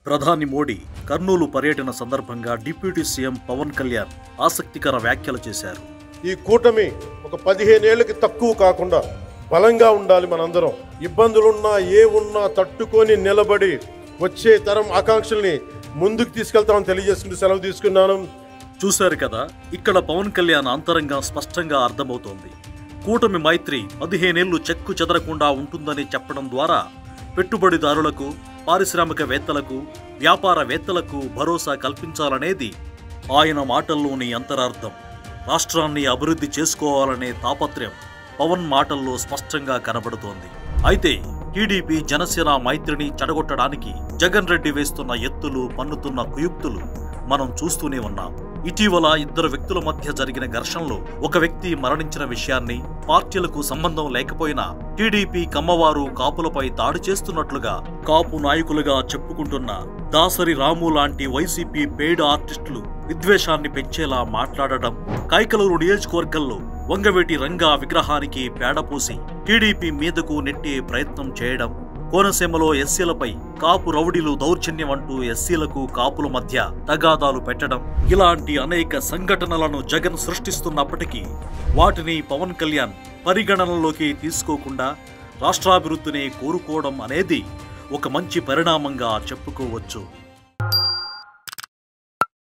ప్రధాని మోడీ కర్నూలు పర్యటన సందర్భంగా డిప్యూటీ సీఎం పవన్ కళ్యాణ్ ఆసక్తికర వ్యాఖ్యలు చేశారు. ఈ కూటమి ఒక 15 ఏళ్లకి తక్కువ కాకుండా బలంగా ఉండాలి. మనందరం ఇబ్బందులున్నా ఉన్నా తట్టుకొని నిలబడి వచ్చే తరం ఆకాంక్షల్ని ముందుకు తీసుకెళ్తామని తెలియజేసుకుంటూ సెలవు తీసుకున్నాను. చూశారు కదా, ఇక్కడ పవన్ కళ్యాణ్ అంతరంగా స్పష్టంగా అర్థమవుతోంది. కూటమి మైత్రి 15 ఏళ్లు చెక్కు చెదరకుండా ఉంటుందని చెప్పడం ద్వారా పెట్టుబడిదారులకు, పారిశ్రామికవేత్తలకు, వ్యాపారవేత్తలకు భరోసా కల్పించాలనేది ఆయన మాటల్లోని అంతరార్థం. రాష్ట్రాన్ని అభివృద్ధి చేసుకోవాలనే తాపత్రయం పవన్ మాటల్లో స్పష్టంగా కనబడుతోంది. అయితే టీడీపీ జనసేన మైత్రిని చెడగొట్టడానికి జగన్ రెడ్డి వేస్తున్న ఎత్తులు, పన్నుతున్న కుయుక్తులు మనం చూస్తూనే ఉన్నాం. ఇటీవల ఇద్దరు వ్యక్తుల మధ్య జరిగిన ఘర్షణలో ఒక వ్యక్తి మరణించిన విషయాన్ని, పార్టీలకు సంబంధం లేకపోయినా టీడీపీ కమ్మవారు కాపులపై దాడి చేస్తున్నట్లుగా కాపు నాయకులుగా చెప్పుకుంటున్న దాసరి రాము లాంటి వైసీపీ పెయిడ్ ఆర్టిస్టులు విద్వేషాన్ని పెంచేలా మాట్లాడటం, కైకలూరు నియోజకవర్గంలో వంగవేటి రంగా విగ్రహానికి పేడపోసి టీడీపీ మీదకు నెట్టే ప్రయత్నం చేయడం, కోనసీమలో ఎస్సీలపై కాపు రౌడీలు దౌర్జన్యం అంటూ ఎస్సీలకు కాపుల మధ్య తగాదాలు పెట్టడం, ఇలాంటి అనేక సంఘటనలను జగన్ సృష్టిస్తున్నప్పటికీ వాటిని పవన్ కళ్యాణ్ పరిగణనలోకి తీసుకోకుండా రాష్ట్రాభివృద్ధిని కోరుకోవడం అనేది ఒక మంచి పరిణామంగా చెప్పుకోవచ్చు.